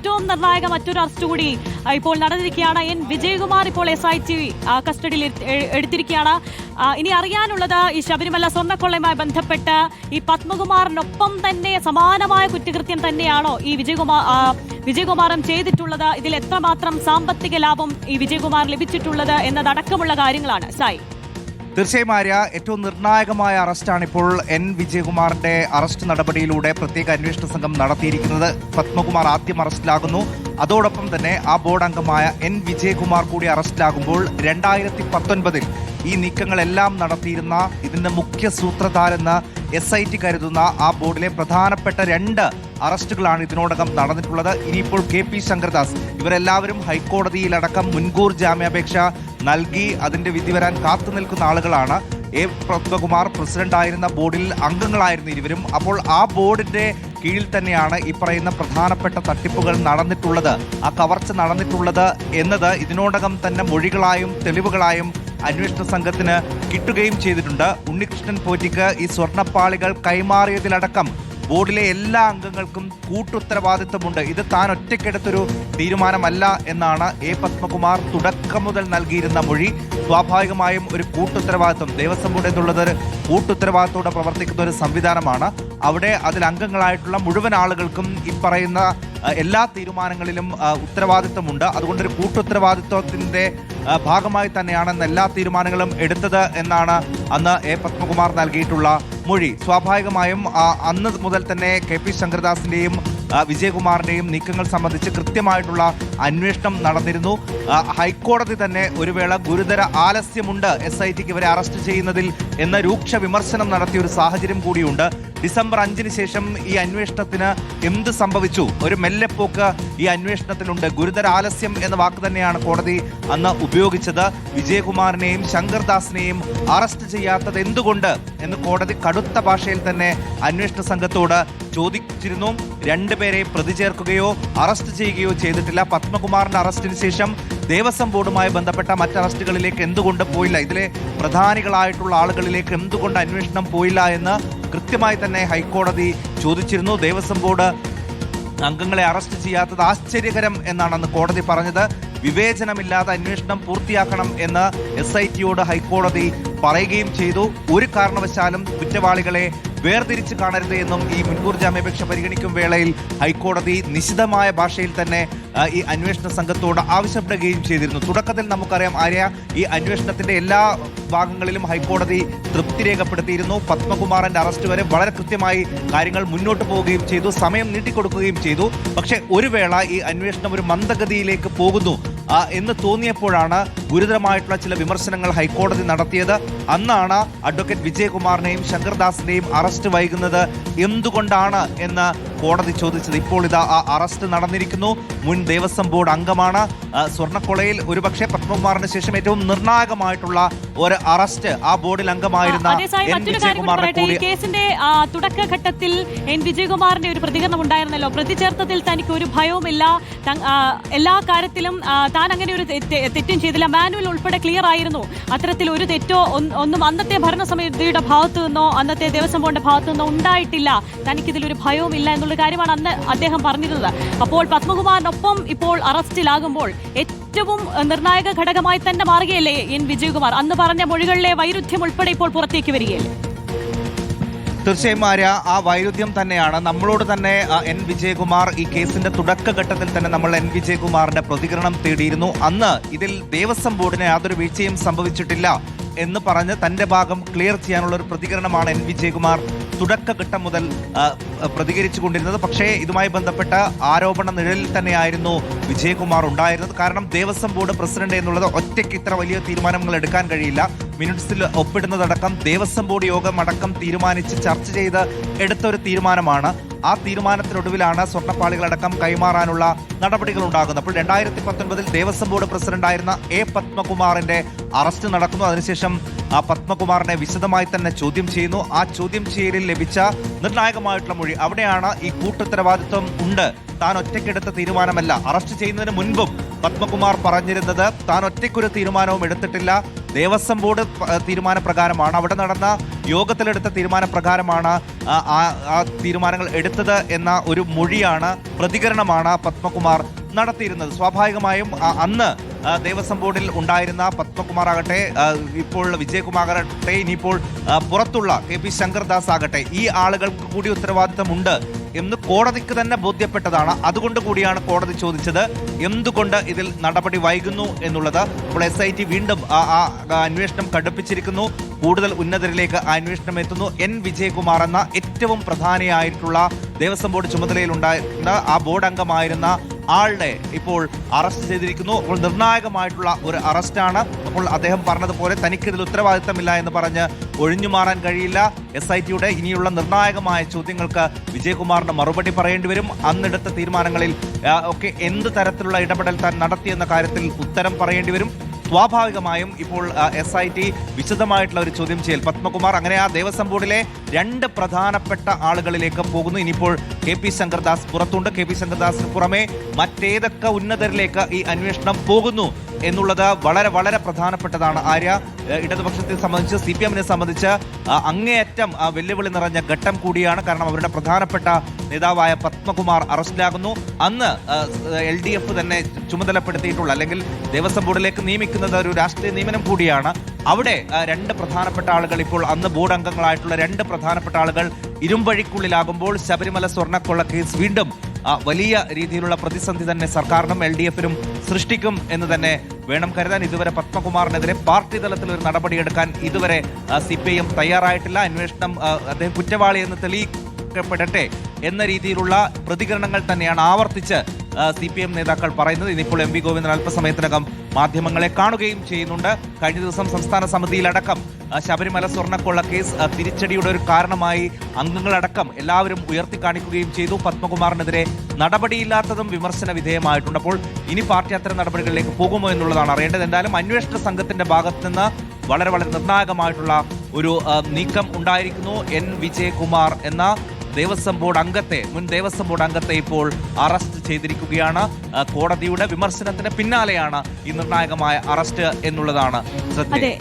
ഏറ്റവും നിർണായക മറ്റൊരു അറസ്റ്റ് കൂടി ഇപ്പോൾ നടന്നിരിക്കുകയാണ്. എൻ വിജയകുമാർ ഇപ്പോൾ SIT കസ്റ്റഡിയിൽ എടുത്തിരിക്കുകയാണ്. ഇനി അറിയാനുള്ളത് ഈ ശബരിമല സ്വർണ്ണക്കൊള്ളയുമായി ബന്ധപ്പെട്ട് ഈ പത്മകുമാറിനൊപ്പം തന്നെ സമാനമായ കുറ്റകൃത്യം തന്നെയാണോ ഈ വിജയകുമാറും ചെയ്തിട്ടുള്ളത്? ഇതിൽ എത്രമാത്രം സാമ്പത്തിക ലാഭം ഈ വിജയകുമാർ ലഭിച്ചിട്ടുള്ളത് എന്നതടക്കമുള്ള കാര്യങ്ങളാണ് സായി. തീർച്ചയായും ആര്യ, ഏറ്റവും നിർണായകമായ അറസ്റ്റാണ് ഇപ്പോൾ എൻ വിജയകുമാറിന്റെ അറസ്റ്റ് നടപടിയിലൂടെ പ്രത്യേക അന്വേഷണ സംഘം നടത്തിയിരിക്കുന്നത്. പത്മകുമാർ ആദ്യം അറസ്റ്റിലാകുന്നു. അതോടൊപ്പം തന്നെ ആ ബോർഡ് അംഗമായ എൻ വിജയകുമാർ കൂടി അറസ്റ്റിലാകുമ്പോൾ 2019 ഈ നീക്കങ്ങളെല്ലാം നടത്തിയിരുന്ന ഇതിന്റെ മുഖ്യ സൂത്രധാരെന്ന് SIT കരുതുന്ന ആ ബോർഡിലെ പ്രധാനപ്പെട്ട 2 അറസ്റ്റുകളാണ് ഇതിനോടകം നടന്നിട്ടുള്ളത്. ഇനിയിപ്പോൾ KP ശങ്കർദാസ് ഇവരെല്ലാവരും ഹൈക്കോടതിയിലടക്കം മുൻകൂർ ജാമ്യാപേക്ഷ നൽകി അതിന്റെ വിധി വരാൻ കാത്തു നിൽക്കുന്ന ആളുകളാണ്. പത്മകുമാർ പ്രസിഡന്റായിരുന്ന ബോർഡിൽ അംഗങ്ങളായിരുന്നു ഇരുവരും. അപ്പോൾ ആ ബോർഡിന്റെ കീഴിൽ തന്നെയാണ് ഈ പറയുന്ന പ്രധാനപ്പെട്ട തട്ടിപ്പുകൾ നടന്നിട്ടുള്ളത്, ആ കവർച്ച നടന്നിട്ടുള്ളത് എന്നത് ഇതിനോടകം തന്നെ മൊഴികളായും തെളിവുകളായും അന്വേഷണ സംഘത്തിന് കിട്ടുകയും ചെയ്തിട്ടുണ്ട്. ഉണ്ണികൃഷ്ണൻ പോറ്റിക്ക് ഈ സ്വർണ്ണപ്പാളികൾ കൈമാറിയതിലടക്കം ബോർഡിലെ എല്ലാ അംഗങ്ങൾക്കും കൂട്ടുത്തരവാദിത്വമുണ്ട്. ഇത് താൻ ഒറ്റയ്ക്കെടുത്തൊരു തീരുമാനമല്ല എന്നാണ് പത്മകുമാർ തുടക്കം മുതൽ നൽകിയിരുന്ന മൊഴി. സ്വാഭാവികമായും ഒരു കൂട്ടുത്തരവാദിത്വം, ദേവസ്വം ബോർഡ് എന്നുള്ളത് കൂട്ടുത്തരവാദിത്വത്തോടെ പ്രവർത്തിക്കുന്ന ഒരു സംവിധാനമാണ്. അവിടെ അതിൽ അംഗങ്ങളായിട്ടുള്ള മുഴുവൻ ആളുകൾക്കും ഈ പറയുന്ന എല്ലാ തീരുമാനങ്ങളിലും ഉത്തരവാദിത്വമുണ്ട്. അതുകൊണ്ടൊരു കൂട്ടുത്തരവാദിത്വത്തിന്റെ ഭാഗമായി തന്നെയാണ് എല്ലാ തീരുമാനങ്ങളും എടുത്തത് എന്നാണ് അന്ന് പത്മകുമാർ നൽകിയിട്ടുള്ള മൊഴി. സ്വാഭാവികമായും അന്ന് മുതൽ തന്നെ KP ശങ്കർദാസിന്റെയും വിജയകുമാറിന്റെയും നീക്കങ്ങൾ സംബന്ധിച്ച് കൃത്യമായിട്ടുള്ള അന്വേഷണം നടന്നിരുന്നു. ഹൈക്കോടതി തന്നെ ഒരു വേള ഗുരുതര ആലസ്യമുണ്ട് SITക്ക് ഇവരെ അറസ്റ്റ് ചെയ്യുന്നതിൽ എന്ന രൂക്ഷ വിമർശനം നടത്തിയ ഒരു സാഹചര്യം കൂടിയുണ്ട്. ഡിസംബർ 5 ശേഷം ഈ അന്വേഷണത്തിന് എന്ത് സംഭവിച്ചു? ഒരു മെല്ലെപ്പോക്ക് ഈ അന്വേഷണത്തിലുണ്ട്. ഗുരുതര ആലസ്യം എന്ന വാക്ക് തന്നെയാണ് കോടതി അന്ന് ഉപയോഗിച്ചത്. വിജയകുമാറിനെയും ശങ്കർദാസിനെയും അറസ്റ്റ് ചെയ്യാത്തത് എന്തുകൊണ്ട് എന്ന് കോടതി കടുത്ത ഭാഷയിൽ തന്നെ അന്വേഷണ സംഘത്തോട് ചോദിച്ചിരുന്നു. 2 പേരെ പ്രതി ചേർക്കുകയോ അറസ്റ്റ് ചെയ്യുകയോ ചെയ്തിട്ടില്ല. പത്മകുമാറിന്റെ അറസ്റ്റിന് ശേഷം ദേവസ്വം ബോർഡുമായി ബന്ധപ്പെട്ട മറ്റ് അറസ്റ്റുകളിലേക്ക് എന്തുകൊണ്ട് പോയില്ല? ഇതിലെ പ്രധാനികളായിട്ടുള്ള ആളുകളിലേക്ക് എന്തുകൊണ്ട് അന്വേഷണം പോയില്ല എന്ന് കൃത്യമായി തന്നെ ഹൈക്കോടതി ചോദിച്ചിരുന്നു. ദേവസ്വം ബോർഡ് അംഗങ്ങളെ അറസ്റ്റ് ചെയ്യാത്തത് ആശ്ചര്യകരം എന്നാണ് അന്ന് കോടതി പറഞ്ഞത്. വിവേചനമില്ലാതെ അന്വേഷണം പൂർത്തിയാക്കണം എന്ന് SITയോട് ഹൈക്കോടതി പറയുകയും ചെയ്തു. ഒരു കാരണവശാലും കുറ്റവാളികളെ വേർതിരിച്ച് കാണരുത് എന്നും ഈ മുൻകൂർ ജാമ്യാപേക്ഷ പരിഗണിക്കും വേളയിൽ ഹൈക്കോടതി നിശിതമായ ഭാഷയിൽ തന്നെ ഈ അന്വേഷണ സംഘത്തോട് ആവശ്യപ്പെടുകയും ചെയ്തിരുന്നു. തുടക്കത്തിൽ നമുക്കറിയാം ആര്യ, ഈ അന്വേഷണത്തിന്റെ എല്ലാ ഭാഗങ്ങളിലും ഹൈക്കോടതി തൃപ്തി രേഖപ്പെടുത്തിയിരുന്നു. പത്മകുമാറിന്റെ അറസ്റ്റ് വരെ വളരെ കൃത്യമായി കാര്യങ്ങൾ മുന്നോട്ട് പോവുകയും ചെയ്തു, സമയം നീട്ടിക്കൊടുക്കുകയും ചെയ്തു. പക്ഷേ ഒരു വേള ഈ അന്വേഷണം ഒരു മന്ദഗതിയിലേക്ക് പോകുന്നു എന്ന് തോന്നിയപ്പോഴാണ് ഗുരുതരമായിട്ടുള്ള ചില വിമർശനങ്ങൾ ഹൈക്കോടതി നടത്തിയത്. അന്നാണ് അഡ്വക്കേറ്റ് വിജയകുമാറിനെയും ശങ്കർദാസിന്റെയും അറസ്റ്റ് വൈകുന്നത് എന്തുകൊണ്ടാണ് എന്ന് കോടതി ചോദിച്ചത്. ഇപ്പോൾ ഇതാ ആ അറസ്റ്റ് നടന്നിരിക്കുന്നു. മുൻ ദേവസ്വം ബോർഡ് അംഗമാണ്. സ്വർണ്ണക്കൊളയിൽ ഒരുപക്ഷെ പത്മകുമാറിന് ശേഷം ഏറ്റവും നിർണായകമായിട്ടുള്ള ഒരു അറസ്റ്റ് ആ ബോർഡിൽ അംഗമായിരുന്ന കേസിന്റെ തുടക്കഘട്ടത്തിൽ എൻ വിജയകുമാറിന്റെ ഒരു പ്രതികരണം ഉണ്ടായിരുന്നല്ലോ. പ്രതി ചേർത്തതിൽ തനിക്ക് ഒരു ഭയവുമില്ല, എല്ലാ കാര്യത്തിലും താൻ അങ്ങനെ ഒരു തെറ്റും ചെയ്തില്ല, മാനുവൽ ഉൾപ്പെടെ ക്ലിയർ ആയിരുന്നു, അത്തരത്തിൽ ഒരു തെറ്റോ ഒന്നും അന്നത്തെ ഭരണസമിതിയുടെ ഭാഗത്തു നിന്നോ അന്നത്തെ ദേവസ്വം ബോർഡിന്റെ ഭാഗത്തു നിന്നോ ഉണ്ടായിട്ടില്ല, തനിക്കിതിലൊരു ഭയവുമില്ല എന്നുള്ള കാര്യമാണ് അന്ന് അദ്ദേഹം പറഞ്ഞിരുന്നത്. അപ്പോൾ പത്മകുമാറിനൊപ്പം ഇപ്പോൾ അറസ്റ്റിലാകുമ്പോൾ ഏറ്റവും നിർണായക ഘടകമായി തന്നെ മാറുകയല്ലേ എൻ വിജയകുമാർ? അന്ന് പറഞ്ഞ മൊഴികളിലെ വൈരുദ്ധ്യം ഉൾപ്പെടെ ഇപ്പോൾ പുറത്തേക്ക് വരികയല്ലേ? തീർച്ചയായും ആര്യ, ആ വൈരുദ്ധ്യം തന്നെയാണ്. നമ്മളോട് തന്നെ എൻ വിജയകുമാർ ഈ കേസിന്റെ തുടക്കഘട്ടത്തിൽ തന്നെ നമ്മൾ എൻ വിജയകുമാറിന്റെ പ്രതികരണം തേടിയിരുന്നു. അന്ന് ഇതിൽ ദേവസ്വം ബോർഡിന് യാതൊരു വീഴ്ചയും സംഭവിച്ചിട്ടില്ല എന്ന് പറഞ്ഞ് തന്റെ ഭാഗം ക്ലിയർ ചെയ്യാനുള്ള ഒരു പ്രതികരണമാണ് എൻ വിജയകുമാർ തുടക്കഘട്ടം മുതൽ പ്രതികരിച്ചു കൊണ്ടിരുന്നത്. പക്ഷേ ഇതുമായി ബന്ധപ്പെട്ട ആരോപണ നിഴലിൽ തന്നെയായിരുന്നു വിജയകുമാർ ഉണ്ടായിരുന്നത്. കാരണം ദേവസ്വം ബോർഡ് പ്രസിഡന്റ് എന്നുള്ളത് ഒറ്റയ്ക്ക് ഇത്ര വലിയ തീരുമാനങ്ങൾ എടുക്കാൻ കഴിയില്ല. മിനിറ്റ്സിൽ ഒപ്പിടുന്നതടക്കം ദേവസ്വം ബോർഡ് യോഗം അടക്കം തീരുമാനിച്ച് ചർച്ച ചെയ്ത് എടുത്ത ഒരു തീരുമാനമാണ്. ആ തീരുമാനത്തിനൊടുവിലാണ് സ്വർണ്ണപ്പാളികളടക്കം കൈമാറാനുള്ള നടപടികൾ ഉണ്ടാകുന്നത്. അപ്പോൾ 2019 ദേവസ്വം ബോർഡ് പ്രസിഡന്റായിരുന്ന പത്മകുമാറിന്റെ അറസ്റ്റ് നടക്കുന്നു. അതിനുശേഷം ആ പത്മകുമാറിനെ വിശദമായി തന്നെ ചോദ്യം ചെയ്യുന്നു. ആ ചോദ്യം ചെയ്യലിൽ ലഭിച്ച നിർണായകമായിട്ടുള്ള മൊഴി, അവിടെയാണ് ഈ കൂട്ടുത്തരവാദിത്വം ഉണ്ട്, താൻ ഒറ്റയ്ക്കെടുത്ത തീരുമാനമല്ല. അറസ്റ്റ് ചെയ്യുന്നതിന് മുൻപും പത്മകുമാർ പറഞ്ഞിരുന്നത് താൻ ഒറ്റയ്ക്കൊരു തീരുമാനവും എടുത്തിട്ടില്ല, ദേവസ്വം ബോർഡ് തീരുമാനപ്രകാരമാണ്, അവിടെ നടന്ന യോഗത്തിലെടുത്ത തീരുമാനപ്രകാരമാണ് ആ തീരുമാനങ്ങൾ എടുത്തത് എന്ന ഒരു മൊഴിയാണ്, പ്രതികരണമാണ് പത്മകുമാർ നടത്തിയിരുന്നത്. സ്വാഭാവികമായും അന്ന് ദേവസ്വം ബോർഡിൽ ഉണ്ടായിരുന്ന പത്മകുമാർ ആകട്ടെ, ഇപ്പോൾ വിജയകുമാർ ആകട്ടെ, ഇനിയിപ്പോൾ പുറത്തുള്ള കെ പി ശങ്കർദാസ് ആകട്ടെ, ഈ ആളുകൾക്ക് കൂടി ഉത്തരവാദിത്തമുണ്ട് എന്ന് കോടതിക്ക് തന്നെ ബോധ്യപ്പെട്ടതാണ്. അതുകൊണ്ട് കൂടിയാണ് കോടതി ചോദിച്ചത് എന്തുകൊണ്ട് ഇതിൽ നടപടി വൈകുന്നു എന്നുള്ളത്. അപ്പോൾ SIT വീണ്ടും അന്വേഷണം കടുപ്പിച്ചിരിക്കുന്നു. കൂടുതൽ ഉന്നതരിലേക്ക് അന്വേഷണം എത്തുന്നു. N വിജയകുമാർ എന്ന ഏറ്റവും പ്രധാനിയായിട്ടുള്ള ദേവസ്വം ബോർഡ് ചുമതലയിലുണ്ടായിരുന്ന ആ ബോർഡ് അംഗമായിരുന്ന ആളുടെ ഇപ്പോൾ അറസ്റ്റ് ചെയ്തിരിക്കുന്നു. അപ്പോൾ നിർണായകമായിട്ടുള്ള ഒരു അറസ്റ്റാണ്. അപ്പോൾ അദ്ദേഹം പറഞ്ഞതുപോലെ തനിക്കിതിൽ ഉത്തരവാദിത്തമില്ല എന്ന് പറഞ്ഞ് ഒഴിഞ്ഞു മാറാൻ കഴിയില്ല. SITയുടെ ഇനിയുള്ള നിർണായകമായ ചോദ്യങ്ങൾക്ക് വിജയകുമാറിന് മറുപടി പറയേണ്ടി വരും. അന്നെടുത്ത തീരുമാനങ്ങളിൽ ഒക്കെ എന്ത് തരത്തിലുള്ള ഇടപെടൽ താൻ നടത്തിയെന്ന കാര്യത്തിൽ ഉത്തരം പറയേണ്ടി വരും. സ്വാഭാവികമായും ഇപ്പോൾ SIT വിശദമായിട്ടുള്ള ഒരു ചോദ്യം ചെയ്യൽ പത്മകുമാർ അങ്ങനെ ആ ദേവസ്വം ബോർഡിലെ 2 പ്രധാനപ്പെട്ട ആളുകളിലേക്ക് പോകുന്നു. ഇനിയിപ്പോൾ കെ പി ശങ്കർദാസ് പുറത്തുണ്ട്. കെ പി ശങ്കർദാസിന് പുറമെ മറ്റേതൊക്കെ ഉന്നതരിലേക്ക് ഈ അന്വേഷണം പോകുന്നു എന്നുള്ളത് വളരെ വളരെ പ്രധാനപ്പെട്ടതാണ്. ആര്യ, ഇടതുപക്ഷത്തെ സംബന്ധിച്ച്, CPM-നെ സംബന്ധിച്ച് അങ്ങേയറ്റം വെല്ലുവിളി നിറഞ്ഞ ഘട്ടം കൂടിയാണ്. കാരണം അവരുടെ പ്രധാനപ്പെട്ട നേതാവായ പത്മകുമാർ അറസ്റ്റിലാകുന്നു. അന്ന് LDF തന്നെ ചുമതലപ്പെടുത്തിയിട്ടുള്ള, അല്ലെങ്കിൽ ദേവസ്വം ബോർഡിലേക്ക് നിയമിക്കുന്നത് ഒരു രാഷ്ട്രീയ നിയമനം കൂടിയാണ്. അവിടെ 2 പ്രധാനപ്പെട്ട ആളുകൾ, ഇപ്പോൾ അന്ന് ബോർഡ് അംഗങ്ങളായിട്ടുള്ള 2 പ്രധാനപ്പെട്ട ആളുകൾ ഇരുമ്പഴിക്കുള്ളിലാകുമ്പോൾ ശബരിമല സ്വർണ്ണക്കൊള്ള കേസ് വീണ്ടും വലിയ രീതിയിലുള്ള പ്രതിസന്ധി തന്നെ സർക്കാരിനും LDF-നും സൃഷ്ടിക്കും എന്ന് തന്നെ വേണം കരുതാൻ. ഇതുവരെ പത്മകുമാറിനെതിരെ പാർട്ടി തലത്തിൽ ഒരു നടപടിയെടുക്കാൻ ഇതുവരെ CPIM തയ്യാറായിട്ടില്ല. അന്വേഷണം അദ്ദേഹം കുറ്റവാളി എന്ന് തെളിയിക്കപ്പെടട്ടെ എന്ന രീതിയിലുള്ള പ്രതികരണങ്ങൾ തന്നെയാണ് ആവർത്തിച്ച് CPM നേതാക്കൾ പറയുന്നത്. ഇനിയിപ്പോൾ MV ഗോവിന്ദൻ അല്പസമയത്തിനകം മാധ്യമങ്ങളെ കാണുകയും ചെയ്യുന്നുണ്ട്. കഴിഞ്ഞ ദിവസം സംസ്ഥാന സമിതിയിലടക്കം ശബരിമല സ്വർണ്ണക്കൊള്ള കേസ് തിരിച്ചടിയുടെ ഒരു കാരണമായി അംഗങ്ങളടക്കം എല്ലാവരും ഉയർത്തിക്കാണിക്കുകയും ചെയ്തു. പത്മകുമാറിനെതിരെ നടപടിയില്ലാത്തതും വിമർശന വിധേയമായിട്ടുണ്ട്. അപ്പോൾ ഇനി പാർട്ടി അത്തരം നടപടികളിലേക്ക് പോകുമോ എന്നുള്ളതാണ് അറിയേണ്ടത്. എന്തായാലും അന്വേഷണ സംഘത്തിന്റെ ഭാഗത്ത് നിന്ന് വളരെ വളരെ നിർണായകമായിട്ടുള്ള ഒരു നീക്കം ഉണ്ടായിരിക്കുന്നു. N വിജയകുമാർ എന്ന ദേവസ്വം ബോർഡ് അംഗത്തെ, മുൻ ദേവസ്വം ബോർഡ് അംഗത്തെ ഇപ്പോൾ അറസ്റ്റ് ചെയ്തിരിക്കുകയാണ്. കോടതിയുടെ വിമർശനത്തിന് പിന്നാലെയാണ് ഈ നിർണായകമായ അറസ്റ്റ് എന്നുള്ളതാണ് ശ്രദ്ധേയം.